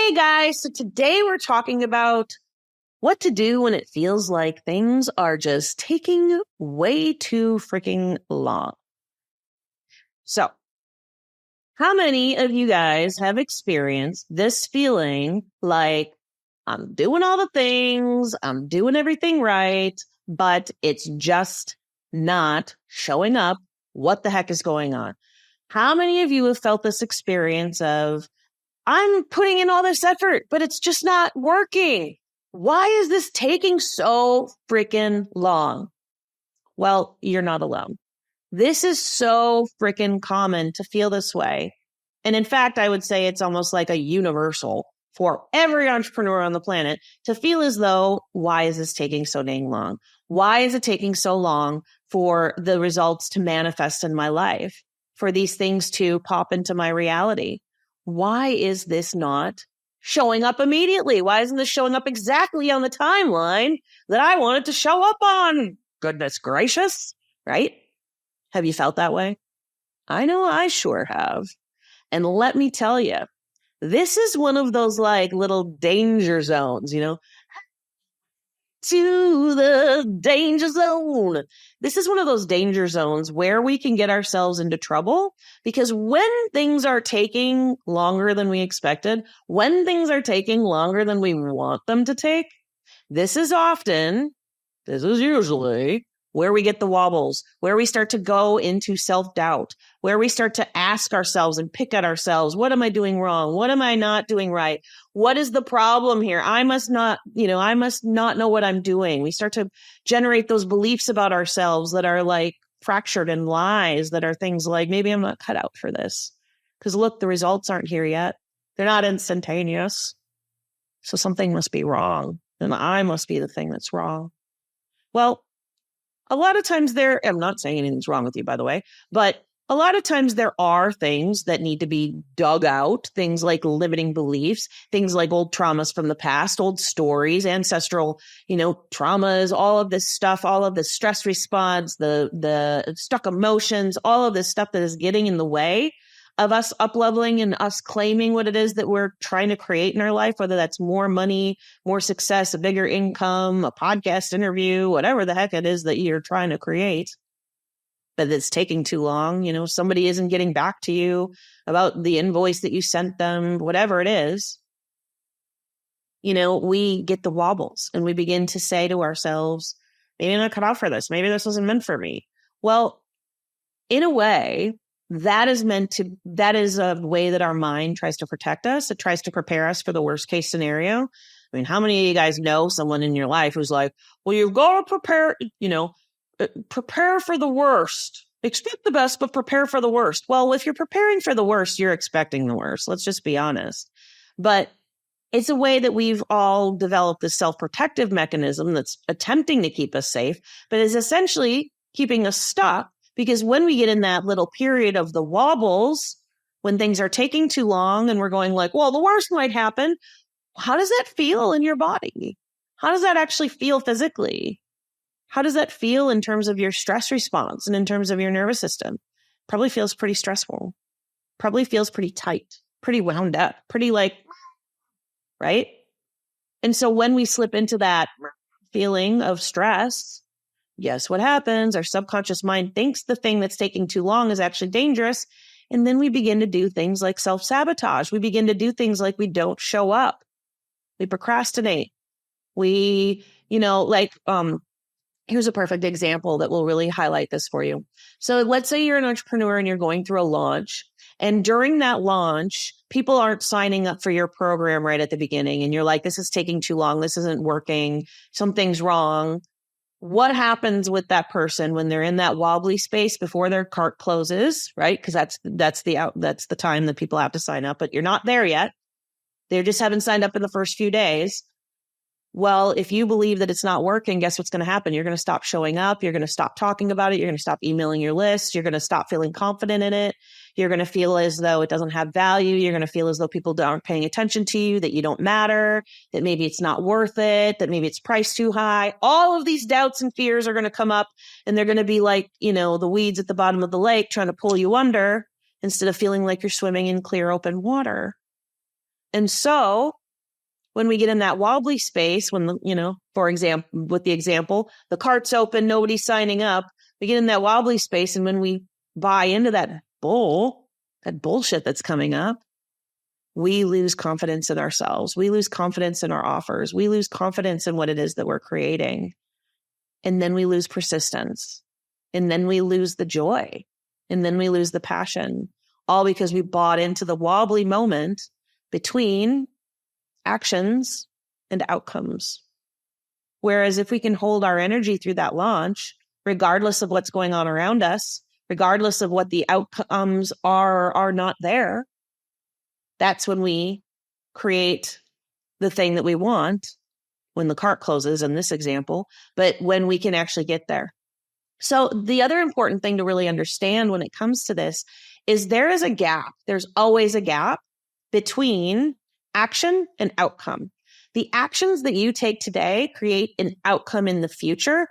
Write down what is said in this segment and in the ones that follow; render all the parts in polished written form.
Hey guys, so today we're talking about what to do when it feels like things are just taking way too freaking long. So, how many of you guys have experienced this feeling like I'm doing all the things, I'm doing everything right, but it's just not showing up? What the heck is going on? How many of you have felt this experience of I'm putting in all this effort, but it's just not working? Why is this taking so freaking long? Well, you're not alone. This is so freaking common to feel this way. And in fact, I would say it's almost like a universal for every entrepreneur on the planet to feel as though, why is this taking so dang long? Why is it taking so long for the results to manifest in my life, for these things to pop into my reality? Why is this not showing up immediately? Why isn't this showing up exactly on the timeline that I want it to show up on? Goodness gracious, right? Have you felt that way? I know I sure have. And let me tell you, this is one of those like little danger zones, to the danger zone. This is one of those danger zones where we can get ourselves into trouble because when things are taking longer than we expected, when things are taking longer than we want them to take, this is usually where we get the wobbles, where we start to go into self-doubt, where we start to ask ourselves and pick at ourselves, what am I doing wrong? What am I not doing right? What is the problem here? I must not know what I'm doing. We start to generate those beliefs about ourselves that are like fractured and lies, that are things like, maybe I'm not cut out for this. Because look, the results aren't here yet. They're not instantaneous. So something must be wrong. And I must be the thing that's wrong. Well, a lot of times I'm not saying anything's wrong with you, by the way, but a lot of times there are things that need to be dug out, things like limiting beliefs, things like old traumas from the past, old stories, ancestral, traumas, all of this stuff, all of the stress response, the stuck emotions, all of this stuff that is getting in the way of us up-leveling and us claiming what it is that we're trying to create in our life, whether that's more money, more success, a bigger income, a podcast interview, whatever the heck it is that you're trying to create, but it's taking too long. Somebody isn't getting back to you about the invoice that you sent them, whatever it is. We get the wobbles and we begin to say to ourselves, maybe I'm not cut out for this. Maybe this wasn't meant for me. Well, in a way, that is a way that our mind tries to protect us. It tries to prepare us for the worst case scenario. I mean, how many of you guys know someone in your life who's like, well, you've got to prepare for the worst. Expect the best, but prepare for the worst. Well, if you're preparing for the worst, you're expecting the worst. Let's just be honest. But it's a way that we've all developed this self-protective mechanism that's attempting to keep us safe, but is essentially keeping us stuck. Because when we get in that little period of the wobbles, when things are taking too long and we're going like, well, the worst might happen. How does that feel in your body? How does that actually feel physically? How does that feel in terms of your stress response and in terms of your nervous system? Probably feels pretty stressful. Probably feels pretty tight, pretty wound up, pretty right? And so when we slip into that feeling of stress, guess what happens? Our subconscious mind thinks the thing that's taking too long is actually dangerous. And then we begin to do things like self-sabotage. We begin to do things like we don't show up. We procrastinate. We, here's a perfect example that will really highlight this for you. So let's say you're an entrepreneur and you're going through a launch. And during that launch, people aren't signing up for your program right at the beginning. And you're like, this is taking too long. This isn't working. Something's wrong. What happens with that person when they're in that wobbly space before their cart closes, right? Because that's the time that people have to sign up, but you're not there yet. They just haven't signed up in the first few days. Well, if you believe that it's not working, guess what's going to happen? You're going to stop showing up. You're going to stop talking about it. You're going to stop emailing your list. You're going to stop feeling confident in it. You're going to feel as though it doesn't have value. You're going to feel as though people aren't paying attention to you, that you don't matter, that maybe it's not worth it, that maybe it's priced too high. All of these doubts and fears are going to come up and they're going to be like, the weeds at the bottom of the lake trying to pull you under instead of feeling like you're swimming in clear, open water. And so when we get in that wobbly space, when, for example, with the example, the cart's open, nobody's signing up, we get in that wobbly space. And when we buy into that bullshit that's coming up, we lose confidence in ourselves. We lose confidence in our offers. We lose confidence in what it is that we're creating. And then we lose persistence. And then we lose the joy. And then we lose the passion, all because we bought into the wobbly moment between actions and outcomes. Whereas if we can hold our energy through that launch, regardless of what's going on around us, regardless of what the outcomes are not there, that's when we create the thing that we want when the cart closes in this example, but when we can actually get there. So the other important thing to really understand when it comes to this is there is a gap. There's always a gap between action and outcome. The actions that you take today create an outcome in the future.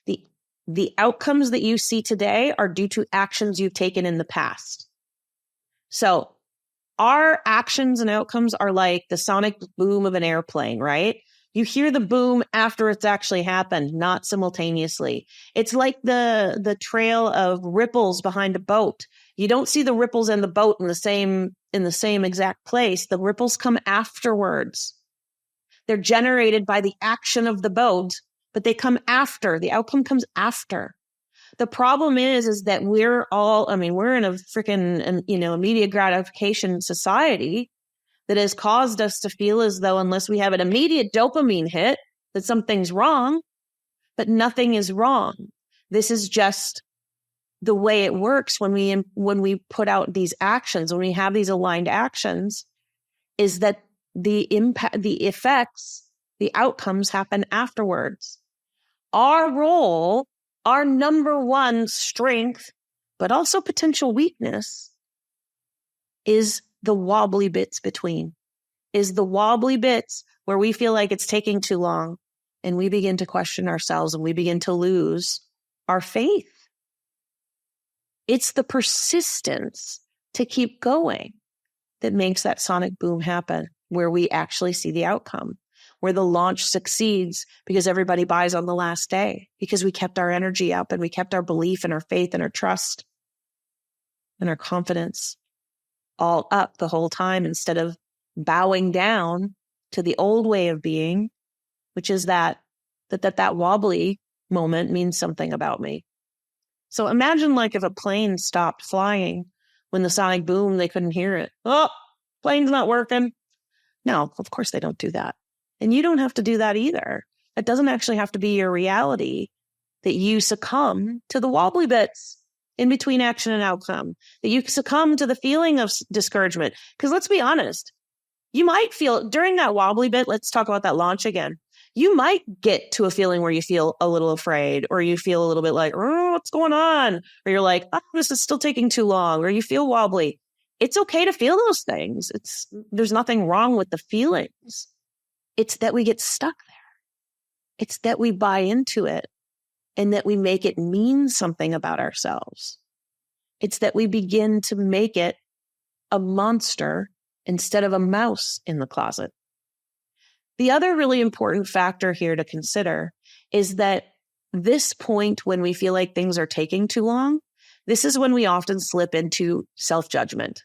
The outcomes that you see today are due to actions you've taken in the past. So our actions and outcomes are like the sonic boom of an airplane, right? You hear the boom after it's actually happened, not simultaneously. It's like the trail of ripples behind a boat. You don't see the ripples in the boat in the same exact place. The ripples come afterwards. They're generated by the action of the boat, but they come after. The outcome comes after. The problem is that we're in a freaking, immediate gratification society that has caused us to feel as though unless we have an immediate dopamine hit, that something's wrong, but nothing is wrong. This is just the way it works when we put out these actions, when we have these aligned actions, is that the impact, the effects, the outcomes happen afterwards. Our role, our number one strength, but also potential weakness, is the wobbly bits between, is the wobbly bits where we feel like it's taking too long and we begin to question ourselves and we begin to lose our faith. It's the persistence to keep going that makes that sonic boom happen, where we actually see the outcome, where the launch succeeds because everybody buys on the last day, because we kept our energy up and we kept our belief and our faith and our trust and our confidence all up the whole time, instead of bowing down to the old way of being, which is that wobbly moment means something about me. So imagine like if a plane stopped flying when the sonic boom, they couldn't hear it. Oh, plane's not working. No, of course they don't do that. And you don't have to do that either. It doesn't actually have to be your reality that you succumb to the wobbly bits in between action and outcome, that you succumb to the feeling of discouragement. Because let's be honest, you might feel during that wobbly bit, let's talk about that launch again. You might get to a feeling where you feel a little afraid, or you feel a little bit like, oh, what's going on? Or you're like, oh, this is still taking too long, or you feel wobbly. It's okay to feel those things. There's nothing wrong with the feelings. It's that we get stuck there. It's that we buy into it and that we make it mean something about ourselves. It's that we begin to make it a monster instead of a mouse in the closet. The other really important factor here to consider is that this point when we feel like things are taking too long, this is when we often slip into self-judgment.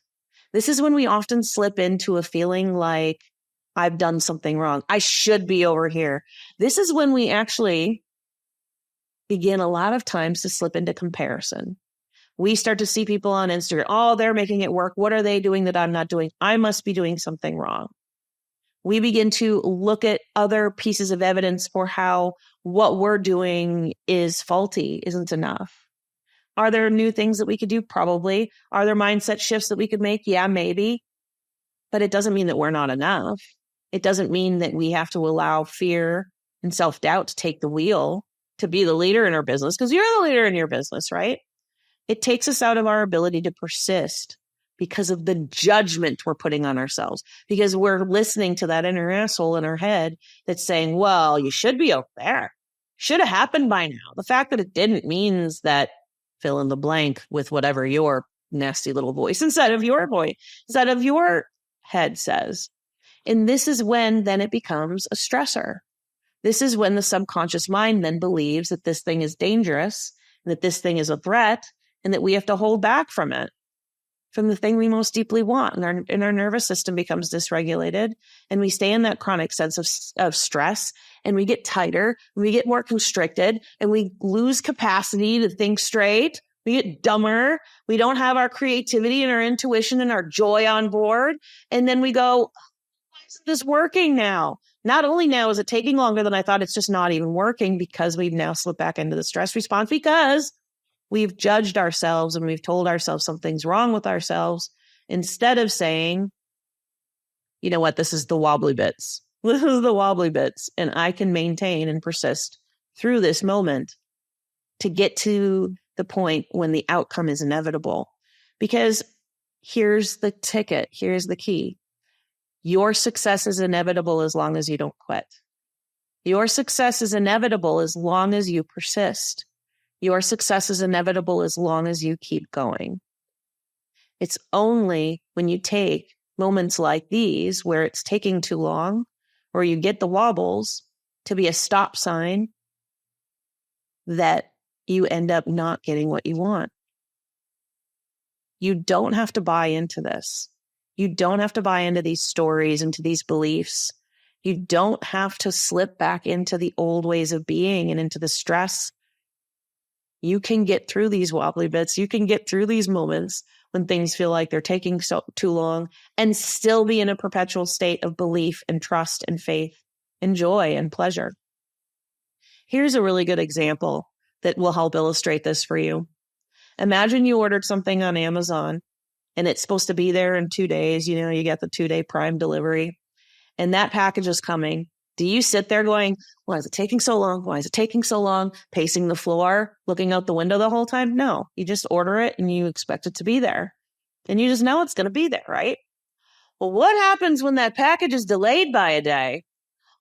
This is when we often slip into a feeling like I've done something wrong. I should be over here. This is when we actually begin a lot of times to slip into comparison. We start to see people on Instagram. Oh, they're making it work. What are they doing that I'm not doing? I must be doing something wrong. We begin to look at other pieces of evidence for how what we're doing is faulty, isn't enough. Are there new things that we could do? Probably. Are there mindset shifts that we could make? Yeah, maybe. But it doesn't mean that we're not enough. It doesn't mean that we have to allow fear and self-doubt to take the wheel to be the leader in our business, because you're the leader in your business, right? It takes us out of our ability to persist because of the judgment we're putting on ourselves, because we're listening to that inner asshole in our head that's saying, well, you should be over there. Should have happened by now. The fact that it didn't means that fill in the blank with whatever your nasty little voice inside of your head says. And this is when then it becomes a stressor. This is when the subconscious mind then believes that this thing is dangerous, that this thing is a threat, and that we have to hold back from it, from the thing we most deeply want. And our nervous system becomes dysregulated, and we stay in that chronic sense of stress, and we get tighter, and we get more constricted, and we lose capacity to think straight. We get dumber. We don't have our creativity and our intuition and our joy on board. And then we go, why isn't this working now? Not only now is it taking longer than I thought, it's just not even working because we've now slipped back into the stress response because we've judged ourselves and we've told ourselves something's wrong with ourselves instead of saying, you know what, this is the wobbly bits. This is the wobbly bits. And I can maintain and persist through this moment to get to the point when the outcome is inevitable. Because here's the ticket. Here's the key. Your success is inevitable as long as you don't quit. Your success is inevitable as long as you persist. Your success is inevitable as long as you keep going. It's only when you take moments like these where it's taking too long or you get the wobbles to be a stop sign that you end up not getting what you want. You don't have to buy into this. You don't have to buy into these stories, into these beliefs. You don't have to slip back into the old ways of being and into the stress. You can get through these wobbly bits. You can get through these moments when things feel like they're taking too long and still be in a perpetual state of belief and trust and faith and joy and pleasure. Here's a really good example that will help illustrate this for you. Imagine you ordered something on Amazon and it's supposed to be there in 2 days. You know, you get the 2-day Prime delivery and that package is coming. Do you sit there going, why is it taking so long? Why is it taking so long? Pacing the floor, looking out the window the whole time? No, you just order it and you expect it to be there. And you just know it's going to be there, right? Well, what happens when that package is delayed by a day?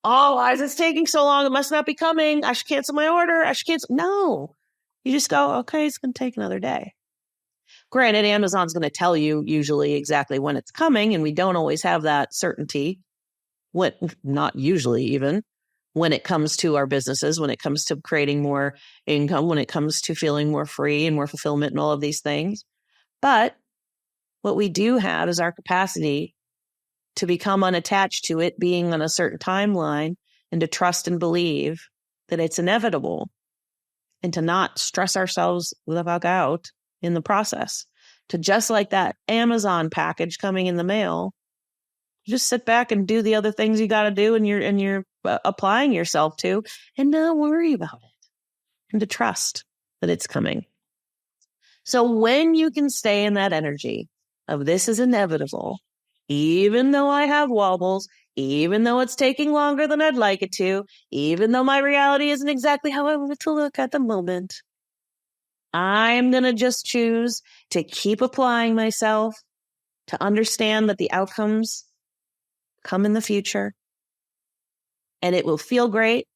Oh, why is this taking so long? It must not be coming. I should cancel my order. I should cancel. No, you just go, okay, it's going to take another day. Granted, Amazon's going to tell you usually exactly when it's coming, and we don't always have that certainty. Not usually even, when it comes to our businesses, when it comes to creating more income, when it comes to feeling more free and more fulfillment and all of these things. But what we do have is our capacity to become unattached to it being on a certain timeline and to trust and believe that it's inevitable and to not stress ourselves the fuck out in the process. To just like that Amazon package coming in the mail, just sit back and do the other things you got to do and you're applying yourself to and not worry about it and to trust that it's coming. So when you can stay in that energy of this is inevitable, even though I have wobbles, even though it's taking longer than I'd like it to, even though my reality isn't exactly how I want it to look at the moment, I'm going to just choose to keep applying myself to understand that the outcomes come in the future and it will feel great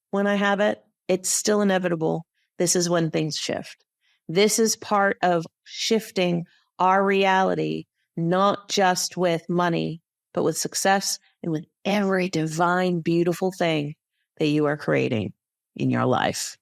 when I have it. It's still inevitable. This is when things shift. This is part of shifting our reality, not just with money, but with success and with every divine, beautiful thing that you are creating in your life.